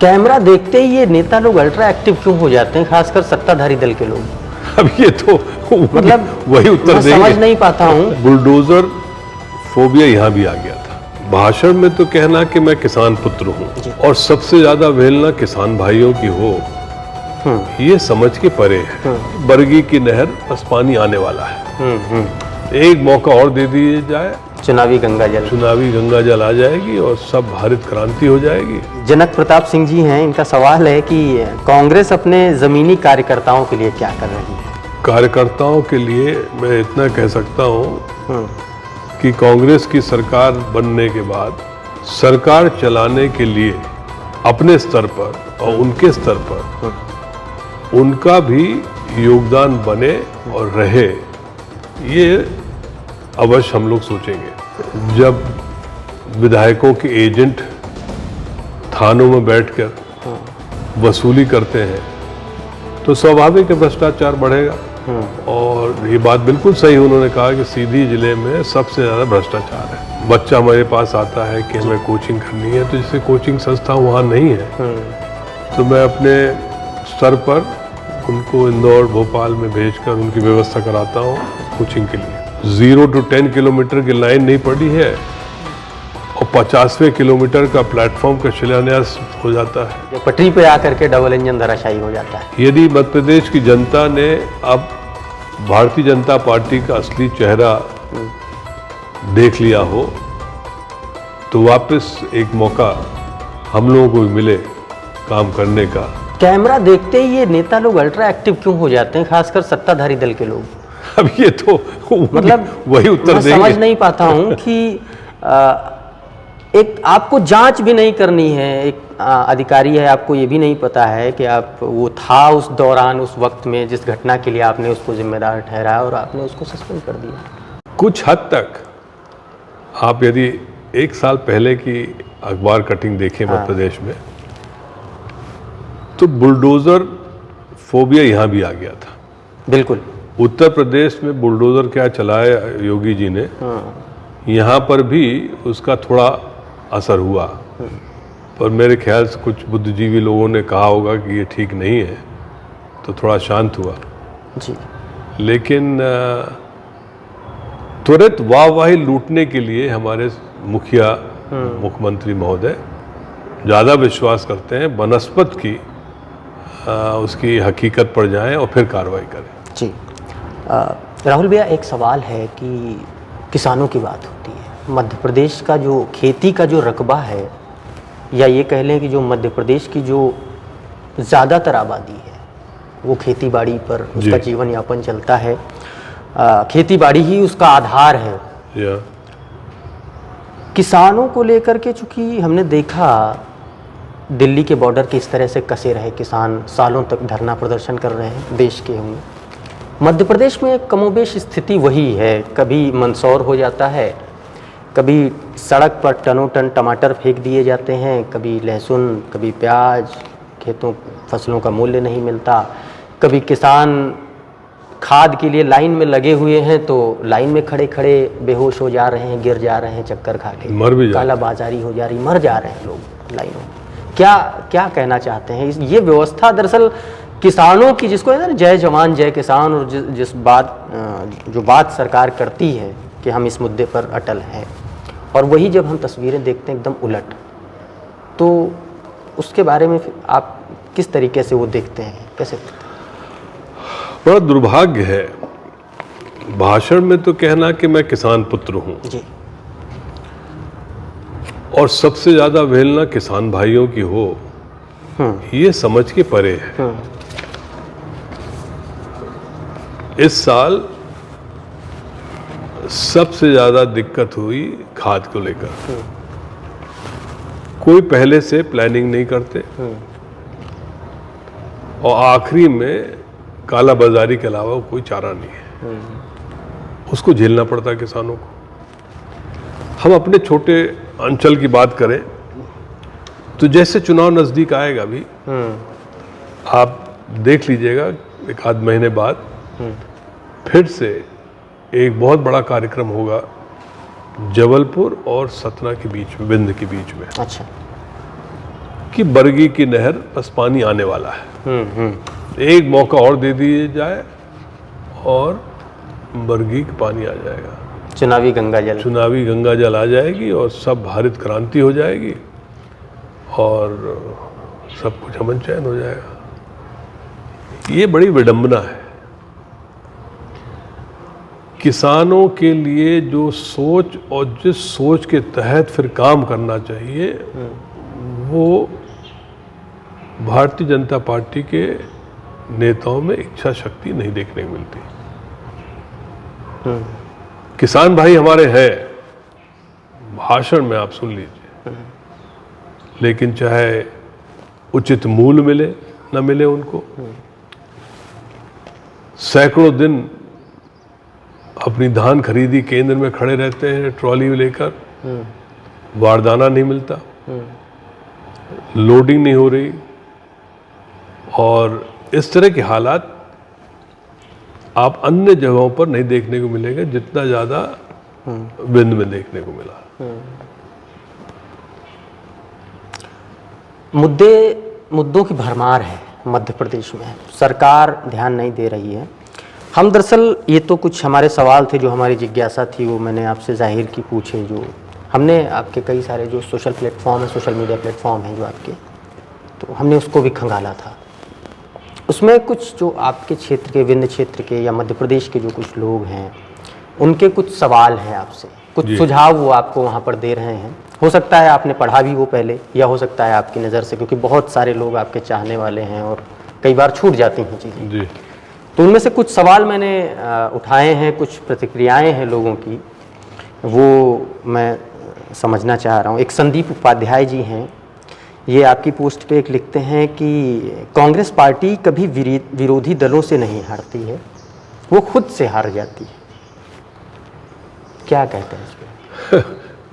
Camera देखते ही ये नेता लोग अल्ट्रा एक्टिव क्यों हो जाते हैं, खासकर सत्ताधारी दल के लोग? अब ये तो मतलब वही उत्तर मैं देंगे। समझ नहीं पाता हूँ। बुलडोजर फोबिया यहाँ भी आ गया था। भाषण में तो कहना कि मैं किसान पुत्र हूँ और सबसे ज्यादा वेलना किसान भाइयों की हो, ये समझ के परे है। बरगी की नहर बस पानी आने वाला है। एक मौका और दे दिया जाए, चुनावी गंगा जल आ जाएगी और सब हरित क्रांति हो जाएगी। जनक प्रताप सिंह जी हैं, इनका सवाल है कि कांग्रेस अपने जमीनी कार्यकर्ताओं के लिए क्या कर रही है? कार्यकर्ताओं के लिए मैं इतना कह सकता हूँ कि कांग्रेस की सरकार बनने के बाद सरकार चलाने के लिए अपने स्तर पर और उनके स्तर पर उनका भी योगदान बने और रहे, ये अवश्य हम लोग सोचेंगे। जब विधायकों के एजेंट थानों में बैठकर वसूली करते हैं तो स्वाभाविक है भ्रष्टाचार बढ़ेगा। और ये बात बिल्कुल सही उन्होंने कहा कि सीधी जिले में सबसे ज़्यादा भ्रष्टाचार है। बच्चा हमारे पास आता है कि हमें कोचिंग करनी है, तो जैसे कोचिंग संस्था वहाँ नहीं है तो मैं अपने स्तर पर उनको इंदौर भोपाल में भेजकर उनकी व्यवस्था कराता हूँ कोचिंग के लिए। 0 to 10 किलोमीटर की लाइन नहीं पड़ी है और 50वें किलोमीटर का प्लेटफॉर्म का शिलान्यास हो जाता है। जो पटरी पे आकर के डबल इंजन धराशायी हो जाता है। यदि मध्य प्रदेश की जनता ने अब भारतीय जनता पार्टी का असली चेहरा देख लिया हो तो वापस एक मौका हम लोगों को भी मिले काम करने का। कैमरा देखते ही ये नेता लोग अल्ट्रा एक्टिव क्यों हो जाते हैं, खासकर सत्ताधारी दल के लोग? अब ये तो मतलब वही उत्तर मैं देंगे। समझ नहीं पाता हूँ कि एक आपको जांच भी नहीं करनी है, एक अधिकारी है, आपको ये भी नहीं पता है कि आप वो था उस दौरान, उस वक्त में जिस घटना के लिए आपने उसको जिम्मेदार ठहराया और आपने उसको सस्पेंड कर दिया। कुछ हद तक आप यदि 1 साल पहले की अखबार कटिंग देखें मध्य प्रदेश में तो बुलडोजर फोबिया यहाँ भी आ गया था। बिल्कुल। उत्तर प्रदेश में बुलडोजर क्या चलाया योगी जी ने, यहाँ पर भी उसका थोड़ा असर हुआ। पर मेरे ख्याल से कुछ बुद्धिजीवी लोगों ने कहा होगा कि ये ठीक नहीं है तो थोड़ा शांत हुआ जी। लेकिन त्वरित वाहवाही लूटने के लिए हमारे मुखिया मुख्यमंत्री महोदय ज़्यादा विश्वास करते हैं बनस्पत की उसकी हकीकत पर जाएं और फिर कार्रवाई करें। जी। राहुल भैया, एक सवाल है कि किसानों की बात होती है, मध्य प्रदेश का जो खेती का जो रकबा है, या ये कह लें कि जो मध्य प्रदेश की जो ज़्यादातर आबादी है वो खेती बाड़ी पर उसका जीवन यापन चलता है। खेती बाड़ी ही उसका आधार है। किसानों को लेकर के चूँकि हमने देखा दिल्ली के बॉर्डर किस तरह से कसे रहे किसान, सालों तक धरना प्रदर्शन कर रहे हैं, देश के होंगे। मध्य प्रदेश में कमोबेश स्थिति वही है, कभी मंदसौर हो जाता है, कभी सड़क पर टनों टन टमाटर फेंक दिए जाते हैं, कभी लहसुन, कभी प्याज, खेतों फसलों का मूल्य नहीं मिलता, कभी किसान खाद के लिए लाइन में लगे हुए हैं तो लाइन में खड़े खड़े बेहोश हो जा रहे हैं, गिर जा रहे हैं चक्कर खा के, मर भी काला बाजारी हो जा रही, मर जा रहे हैं लोग लाइनों में। क्या कहना चाहते हैं? ये व्यवस्था दरअसल किसानों की, जिसको है ना जय जवान जय किसान, और जो बात सरकार करती है कि हम इस मुद्दे पर अटल हैं, और वही जब हम तस्वीरें देखते हैं एकदम उलट, तो उसके बारे में आप किस तरीके से वो देखते हैं, कैसे देखते हैं? बड़ा दुर्भाग्य है भाषण में तो कहना कि मैं किसान पुत्र हूँ जी, और सबसे ज्यादा वेलना किसान भाइयों की हो, ये समझ के परे है। इस साल सबसे ज्यादा दिक्कत हुई खाद को लेकर। कोई पहले से प्लानिंग नहीं करते और आखिरी में काला बाजारी के अलावा कोई चारा नहीं है, उसको झेलना पड़ता है किसानों को। हम अपने छोटे अंचल की बात करें तो जैसे चुनाव नजदीक आएगा भी आप देख लीजिएगा, 1 आध महीने बाद फिर से एक बहुत बड़ा कार्यक्रम होगा जबलपुर और सतना के बीच में, बिंद के बीच में। अच्छा। कि बरगी की नहर बस पानी आने वाला है, एक मौका और दे दिया जाए और बरगी का पानी आ जाएगा, चुनावी गंगा जल आ जाएगी और सब हरित क्रांति हो जाएगी और सब कुछ अमन चैन हो जाएगा। ये बड़ी विडंबना है। किसानों के लिए जो सोच और जिस सोच के तहत फिर काम करना चाहिए वो भारतीय जनता पार्टी के नेताओं में इच्छा शक्ति नहीं देखने को मिलती। किसान भाई हमारे हैं, भाषण में आप सुन लीजिए, लेकिन चाहे उचित मूल्य मिले न मिले उनको, सैकड़ों दिन अपनी धान खरीदी केंद्र में खड़े रहते हैं ट्रॉली लेकर, बारदाना नहीं मिलता, लोडिंग नहीं हो रही और इस तरह के हालात आप अन्य जगहों पर नहीं देखने को मिलेगा जितना ज़्यादा विंध्य में देखने को मिला। मुद्दों की भरमार है मध्य प्रदेश में, सरकार ध्यान नहीं दे रही है। हम दरअसल ये तो कुछ हमारे सवाल थे जो हमारी जिज्ञासा थी वो मैंने आपसे जाहिर की पूछे, जो हमने आपके कई सारे जो सोशल प्लेटफॉर्म है, सोशल मीडिया प्लेटफॉर्म हैं जो आपके, तो हमने उसको भी खंगाला था। उसमें कुछ जो आपके क्षेत्र के, विंध्य क्षेत्र के या मध्य प्रदेश के जो कुछ लोग हैं उनके कुछ सवाल हैं आपसे, कुछ सुझाव वो आपको वहाँ पर दे रहे हैं। हो सकता है आपने पढ़ा भी वो पहले, या हो सकता है आपकी नज़र से, क्योंकि बहुत सारे लोग आपके चाहने वाले हैं और कई बार छूट जाती हैं चीज़ें जी। तो उनमें से कुछ सवाल मैंने उठाए हैं, कुछ प्रतिक्रियाएं हैं लोगों की, वो मैं समझना चाह रहा हूँ। एक संदीप उपाध्याय जी हैं, ये आपकी पोस्ट पे एक लिखते हैं कि कांग्रेस पार्टी कभी विरोधी दलों से नहीं हारती है, वो खुद से हार जाती है। क्या कहते हैं इस पे?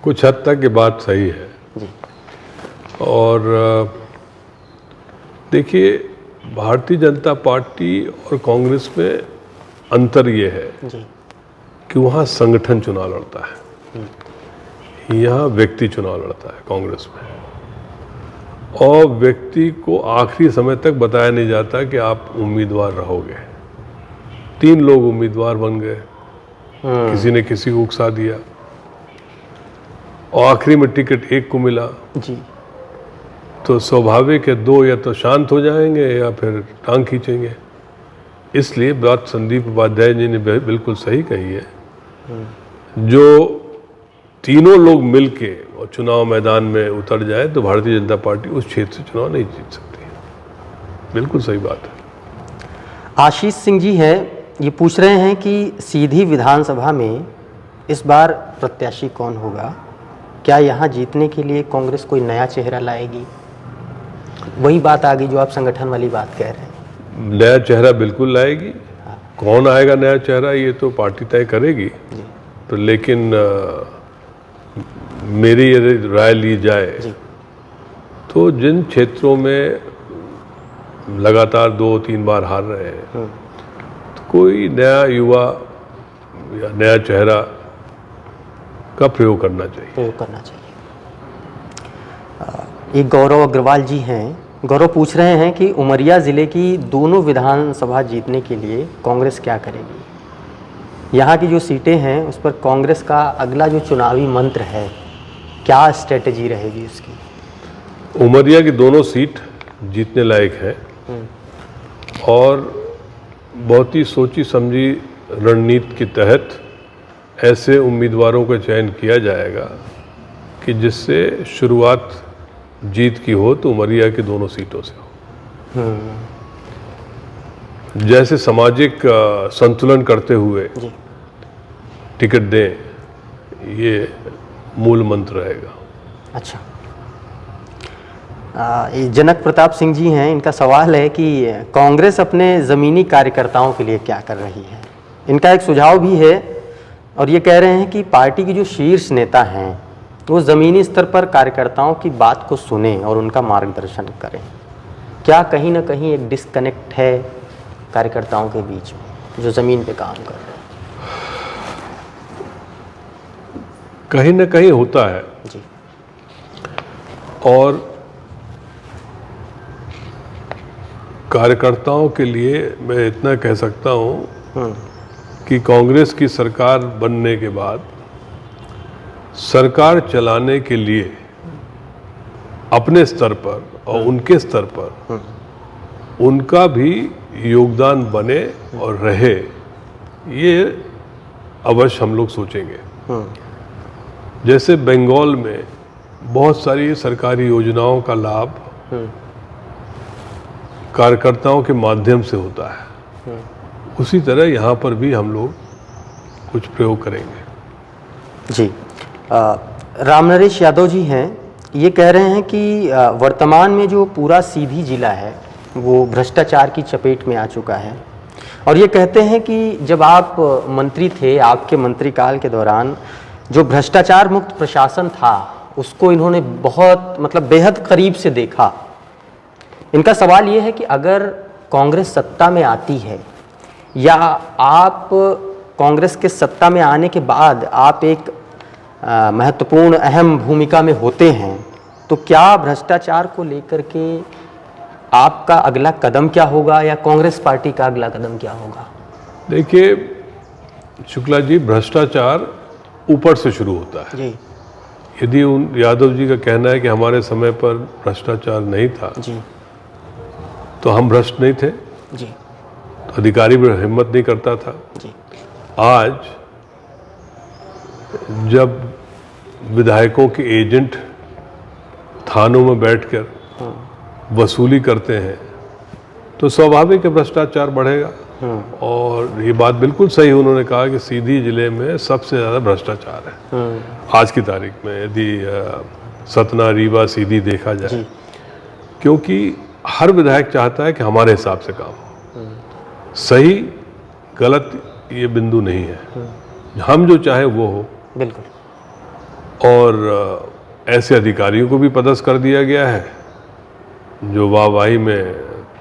कुछ हद तक ये बात सही है जी। और देखिए, भारतीय जनता पार्टी और कांग्रेस में अंतर ये है जी कि वहाँ संगठन चुनाव लड़ता है, यहाँ व्यक्ति चुनाव लड़ता है कांग्रेस में, और व्यक्ति को आखिरी समय तक बताया नहीं जाता कि आप उम्मीदवार रहोगे। 3 लोग उम्मीदवार बन गए, किसी ने किसी को उकसा दिया और आखिरी में टिकट एक को मिला जी, तो स्वाभाविक है 2 या तो शांत हो जाएंगे या फिर टांग खींचेंगे। इसलिए बात संदीप उपाध्याय जी ने बिल्कुल सही कही है, जो तीनों लोग मिलके और चुनाव मैदान में उतर जाए तो भारतीय जनता पार्टी उस क्षेत्र से चुनाव नहीं जीत सकती। बिल्कुल सही बात है। आशीष सिंह जी हैं, ये पूछ रहे हैं कि सीधी विधानसभा में इस बार प्रत्याशी कौन होगा? क्या यहाँ जीतने के लिए कांग्रेस कोई नया चेहरा लाएगी? वही बात आ गई जो आप संगठन वाली बात कह रहे हैं। नया चेहरा बिल्कुल लाएगी। कौन आएगा नया चेहरा ये तो पार्टी तय करेगी, तो लेकिन मेरी यदि राय ली जाए तो जिन क्षेत्रों में लगातार 2-3 बार हार रहे हैं, तो कोई नया युवा या नया चेहरा का प्रयोग करना चाहिए। ये गौरव अग्रवाल जी हैं, गौरव पूछ रहे हैं कि उमरिया ज़िले की दोनों विधानसभा जीतने के लिए कांग्रेस क्या करेगी? यहाँ की जो सीटें हैं उस पर कांग्रेस का अगला जो चुनावी मंत्र है, क्या स्ट्रेटजी रहेगी उसकी? उमरिया की दोनों सीट जीतने लायक है और बहुत ही सोची समझी रणनीति के तहत ऐसे उम्मीदवारों का चयन किया जाएगा कि जिससे शुरुआत जीत की हो तो उमरिया की दोनों सीटों से हो। जैसे सामाजिक संतुलन करते हुए टिकट दें, ये मूल मंत्र रहेगा। अच्छा, ये जनक प्रताप सिंह जी हैं, इनका सवाल है कि कांग्रेस अपने ज़मीनी कार्यकर्ताओं के लिए क्या कर रही है? इनका एक सुझाव भी है और ये कह रहे हैं कि पार्टी के जो शीर्ष नेता हैं वो ज़मीनी स्तर पर कार्यकर्ताओं की बात को सुने और उनका मार्गदर्शन करें। क्या कहीं ना कहीं एक डिस्कनेक्ट है कार्यकर्ताओं के बीच में जो ज़मीन पे काम कर रहे हैं? कहीं ना कहीं होता है जी। और कार्यकर्ताओं के लिए मैं इतना कह सकता हूँ कि कांग्रेस की सरकार बनने के बाद सरकार चलाने के लिए अपने स्तर पर और उनके स्तर पर उनका भी योगदान बने और रहे, ये अवश्य हम लोग सोचेंगे। जैसे बंगाल में बहुत सारी सरकारी योजनाओं का लाभ कार्यकर्ताओं के माध्यम से होता है, उसी तरह यहाँ पर भी हम लोग कुछ प्रयोग करेंगे। जी, रामनरेश यादव जी हैं, ये कह रहे हैं कि वर्तमान में जो पूरा सीधी जिला है वो भ्रष्टाचार की चपेट में आ चुका है, और ये कहते हैं कि जब आप मंत्री थे, आपके मंत्रीकाल के दौरान जो भ्रष्टाचार मुक्त प्रशासन था उसको इन्होंने बहुत बेहद करीब से देखा। इनका सवाल ये है कि अगर कांग्रेस सत्ता में आती है या आप कांग्रेस के सत्ता में आने के बाद आप एक महत्वपूर्ण अहम भूमिका में होते हैं, तो क्या भ्रष्टाचार को लेकर के आपका अगला कदम क्या होगा या कांग्रेस पार्टी का अगला कदम क्या होगा? देखिए शुक्ला जी, भ्रष्टाचार ऊपर से शुरू होता है जी। यदि उन यादव जी का कहना है कि हमारे समय पर भ्रष्टाचार नहीं था जी। तो हम भ्रष्ट नहीं थे जी। तो अधिकारी भी हिम्मत नहीं करता था। जी। आज जब विधायकों के एजेंट थानों में बैठकर वसूली करते हैं तो स्वाभाविक है भ्रष्टाचार बढ़ेगा। और ये बात बिल्कुल सही उन्होंने कहा कि सीधी जिले में सबसे ज़्यादा भ्रष्टाचार है आज की तारीख में, यदि सतना रीवा सीधी देखा जाए, क्योंकि हर विधायक चाहता है कि हमारे हिसाब से काम हो। सही गलत ये बिंदु नहीं है, हम जो चाहे वो हो। बिल्कुल। और ऐसे अधिकारियों को भी पदस्थ कर दिया गया है जो वाहवाही में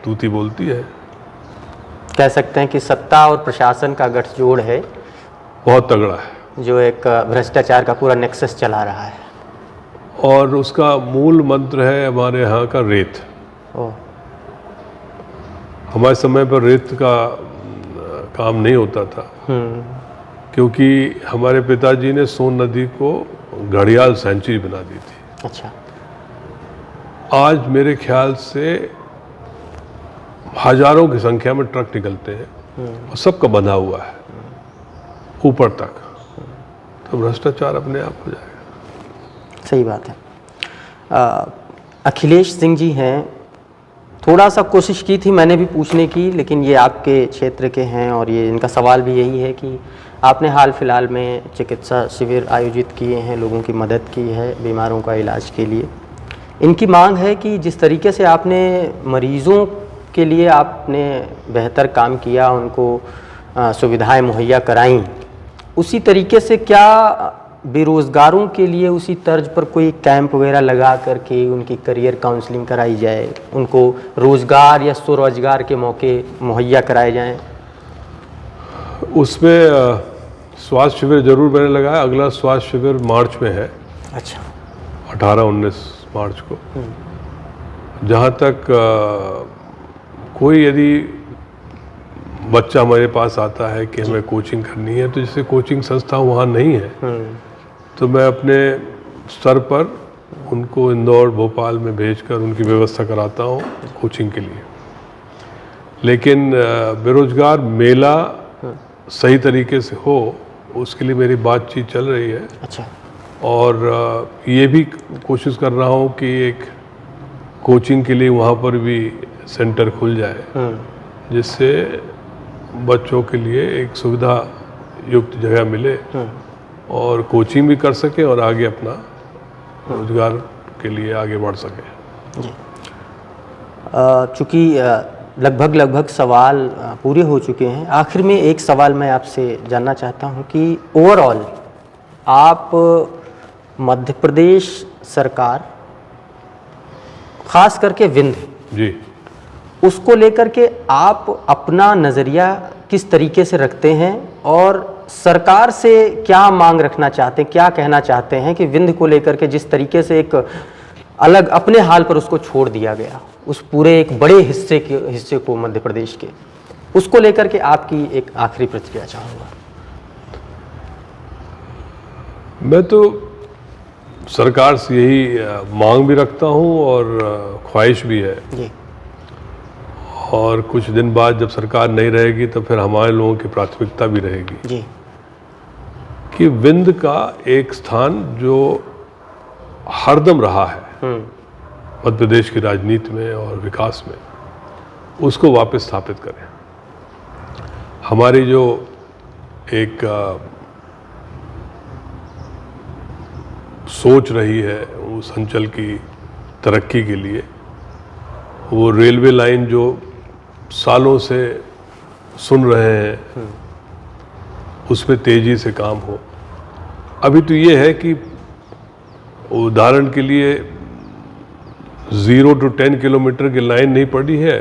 तूती बोलती है। कह सकते हैं कि सत्ता और प्रशासन का गठजोड़ है, बहुत तगड़ा है, जो एक भ्रष्टाचार का पूरा नेक्सस चला रहा है। और उसका मूल मंत्र है हमारे यहाँ का रेत। हमारे समय पर रेत का काम नहीं होता था क्योंकि हमारे पिताजी ने सोन नदी को घड़ियाल सेंचुरी बना दी थी। अच्छा। आज मेरे ख्याल से हजारों की संख्या में ट्रक निकलते हैं और सबका बंधा हुआ है ऊपर तक, तो भ्रष्टाचार अपने आप हो जाएगा। सही बात है। अखिलेश सिंह जी हैं, थोड़ा सा कोशिश की थी मैंने भी पूछने की, लेकिन ये आपके क्षेत्र के हैं और ये इनका सवाल भी यही है कि आपने हाल फिलहाल में चिकित्सा शिविर आयोजित किए हैं, लोगों की मदद की है बीमारों का इलाज के लिए। इनकी मांग है कि जिस तरीके से आपने मरीज़ों के लिए आपने बेहतर काम किया, उनको सुविधाएं मुहैया कराईं, उसी तरीके से क्या बेरोज़गारों के लिए उसी तर्ज पर कोई कैंप वगैरह लगा करके उनकी करियर काउंसलिंग कराई जाए, उनको रोज़गार या स्वरोजगार के मौके मुहैया कराए जाएं? उसमें स्वास्थ्य शिविर जरूर मैंने लगाया। अगला स्वास्थ्य शिविर मार्च में है। अच्छा। 18-19 मार्च को। जहाँ तक कोई यदि बच्चा हमारे पास आता है कि हमें कोचिंग करनी है, तो जैसे कोचिंग संस्था वहाँ नहीं है तो मैं अपने स्तर पर उनको इंदौर भोपाल में भेजकर उनकी व्यवस्था कराता हूँ कोचिंग के लिए। लेकिन बेरोजगार मेला सही तरीके से हो, उसके लिए मेरी बातचीत चल रही है। अच्छा। और ये भी कोशिश कर रहा हूँ कि एक कोचिंग के लिए वहाँ पर भी सेंटर खुल जाए जिससे बच्चों के लिए एक सुविधा युक्त जगह मिले और कोचिंग भी कर सके और आगे अपना रोजगार के लिए आगे बढ़ सके। जी। चूँकि लगभग सवाल पूरे हो चुके हैं, आखिर में एक सवाल मैं आपसे जानना चाहता हूं कि ओवरऑल आप मध्य प्रदेश सरकार, खास करके विंध्य जी, उसको लेकर के आप अपना नज़रिया किस तरीके से रखते हैं और सरकार से क्या मांग रखना चाहते हैं, क्या कहना चाहते हैं कि विंध्य को लेकर के जिस तरीके से एक अलग अपने हाल पर उसको छोड़ दिया गया, उस पूरे एक बड़े हिस्से को मध्य प्रदेश के, उसको लेकर के आपकी एक आखिरी प्रतिक्रिया चाहूँगा। मैं तो सरकार से यही मांग भी रखता हूँ और ख्वाहिश भी है जी। और कुछ दिन बाद जब सरकार नहीं रहेगी तो फिर हमारे लोगों की प्राथमिकता भी रहेगी जी। कि विंध्य का एक स्थान जो हरदम रहा है मध्य प्रदेश की राजनीति में और विकास में, उसको वापस स्थापित करें। हमारी जो एक सोच रही है उस अंचल की तरक्की के लिए, वो रेलवे लाइन जो सालों से सुन रहे हैं उस पर तेजी से काम हो। अभी तो ये है कि उदाहरण के लिए 0 to 10 किलोमीटर की लाइन नहीं पड़ी है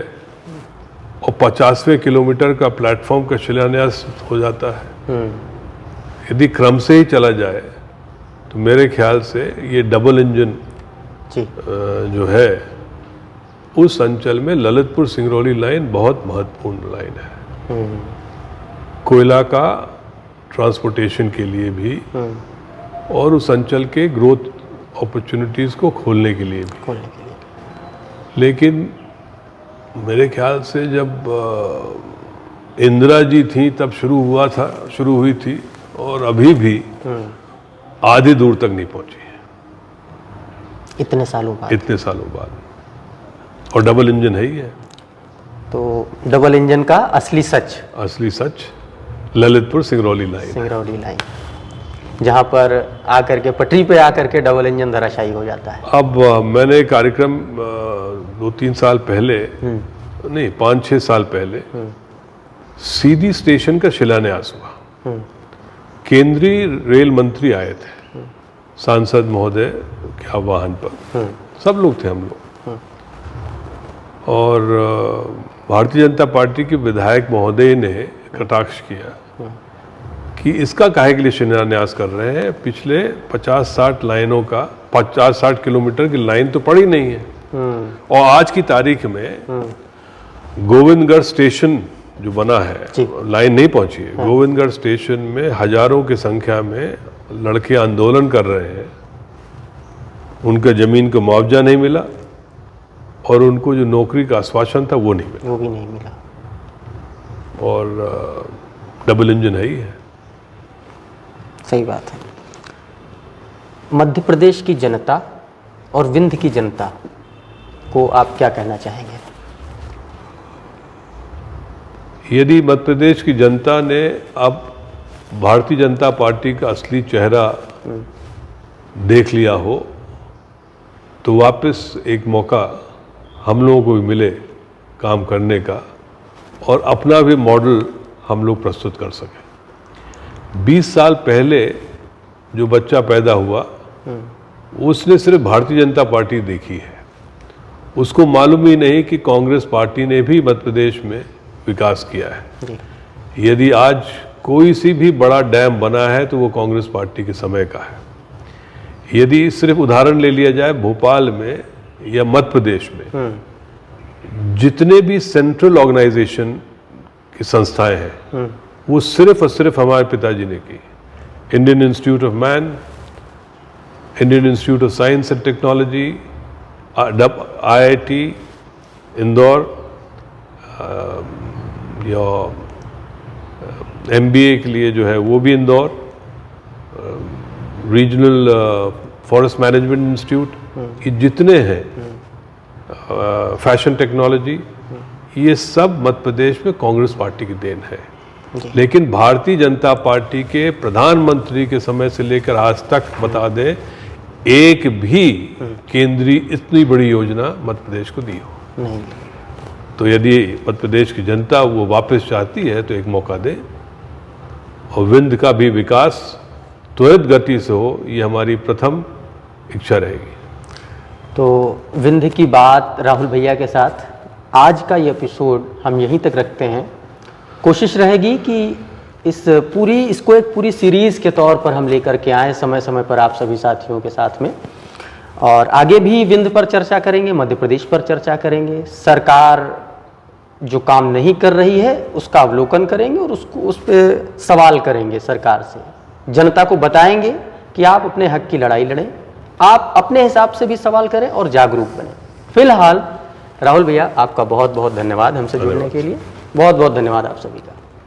और 50वें किलोमीटर का प्लेटफॉर्म का शिलान्यास हो जाता है। यदि क्रम से ही चला जाए तो मेरे ख्याल से ये डबल इंजन जो है उस अंचल में ललितपुर सिंगरौली लाइन बहुत महत्वपूर्ण लाइन है, कोयला का ट्रांसपोर्टेशन के लिए भी और उस अंचल के ग्रोथ अपॉर्चुनिटीज़ को खोलने के लिए भी। लेकिन मेरे ख्याल से जब इंदिरा जी थी तब शुरू हुई थी और अभी भी आधी दूर तक नहीं पहुंची है इतने सालों बाद और डबल इंजन है ही है। तो डबल इंजन का असली सच ललितपुर सिंगरौली लाइन, जहां पर आकर के पटरी पे आकर के डबल इंजन धराशायी हो जाता है। अब मैंने कार्यक्रम 2-3 साल पहले नहीं 5-6 साल पहले सीधी स्टेशन का शिलान्यास हुआ। केंद्रीय रेल मंत्री आए थे, सांसद महोदय के आह्वान पर, सब लोग थे हम लोग, और भारतीय जनता पार्टी के विधायक महोदय ने कटाक्ष किया कि इसका काहे के लिए शिलान्यास कर रहे हैं, पिछले 50-60 लाइनों का 50-60 किलोमीटर की लाइन तो पड़ी नहीं है। और आज की तारीख में गोविंदगढ़ स्टेशन जो बना है, लाइन नहीं पहुंची है। गोविंदगढ़ स्टेशन में हजारों की संख्या में लड़के आंदोलन कर रहे हैं, उनका जमीन को मुआवजा नहीं मिला और उनको जो नौकरी का आश्वासन था वो भी नहीं मिला और डबल इंजन है ही है। सही बात है। मध्य प्रदेश की जनता और विंध्य की जनता को आप क्या कहना चाहेंगे? यदि मध्य प्रदेश की जनता ने अब भारतीय जनता पार्टी का असली चेहरा देख लिया हो तो वापस एक मौका हम लोगों को भी मिले काम करने का और अपना भी मॉडल हम लोग प्रस्तुत कर सकें। 20 साल पहले जो बच्चा पैदा हुआ उसने सिर्फ भारतीय जनता पार्टी देखी है, उसको मालूम ही नहीं कि कांग्रेस पार्टी ने भी मध्य प्रदेश में विकास किया है। यदि आज कोई सी भी बड़ा डैम बना है तो वो कांग्रेस पार्टी के समय का है। यदि सिर्फ उदाहरण ले लिया जाए, भोपाल में या मध्य प्रदेश में जितने भी सेंट्रल ऑर्गेनाइजेशन की संस्थाएं हैं वो सिर्फ और सिर्फ हमारे पिताजी ने की। Indian institute of man, Indian institute of science and technology, IIT Indore, या MBA के लिए जो है वो भी Indore, regional forest management institute, ये जितने हैं, फैशन टेक्नोलॉजी, ये सब मध्य प्रदेश में कांग्रेस पार्टी की देन है। लेकिन भारतीय जनता पार्टी के प्रधानमंत्री के समय से लेकर आज तक बता दें, एक भी केंद्रीय इतनी बड़ी योजना मध्य प्रदेश को दी हो नहीं। तो यदि मध्य प्रदेश की जनता वो वापस चाहती है तो एक मौका दे और विंध्य का भी विकास त्वरित गति से हो, ये हमारी प्रथम इच्छा रहेगी। तो विंध्य की बात राहुल भैया के साथ आज का ये एपिसोड हम यहीं तक रखते हैं। कोशिश रहेगी कि इसको एक पूरी सीरीज़ के तौर पर हम लेकर के आएँ समय समय पर आप सभी साथियों के साथ में। और आगे भी विंध्य पर चर्चा करेंगे, मध्य प्रदेश पर चर्चा करेंगे, सरकार जो काम नहीं कर रही है उसका अवलोकन करेंगे और उस पर सवाल करेंगे सरकार से, जनता को बताएंगे कि आप अपने हक की लड़ाई लड़ें, आप अपने हिसाब से भी सवाल करें और जागरूक बनें। फिलहाल राहुल भैया आपका बहुत बहुत धन्यवाद हमसे जुड़ने के लिए, बहुत बहुत धन्यवाद आप सभी का।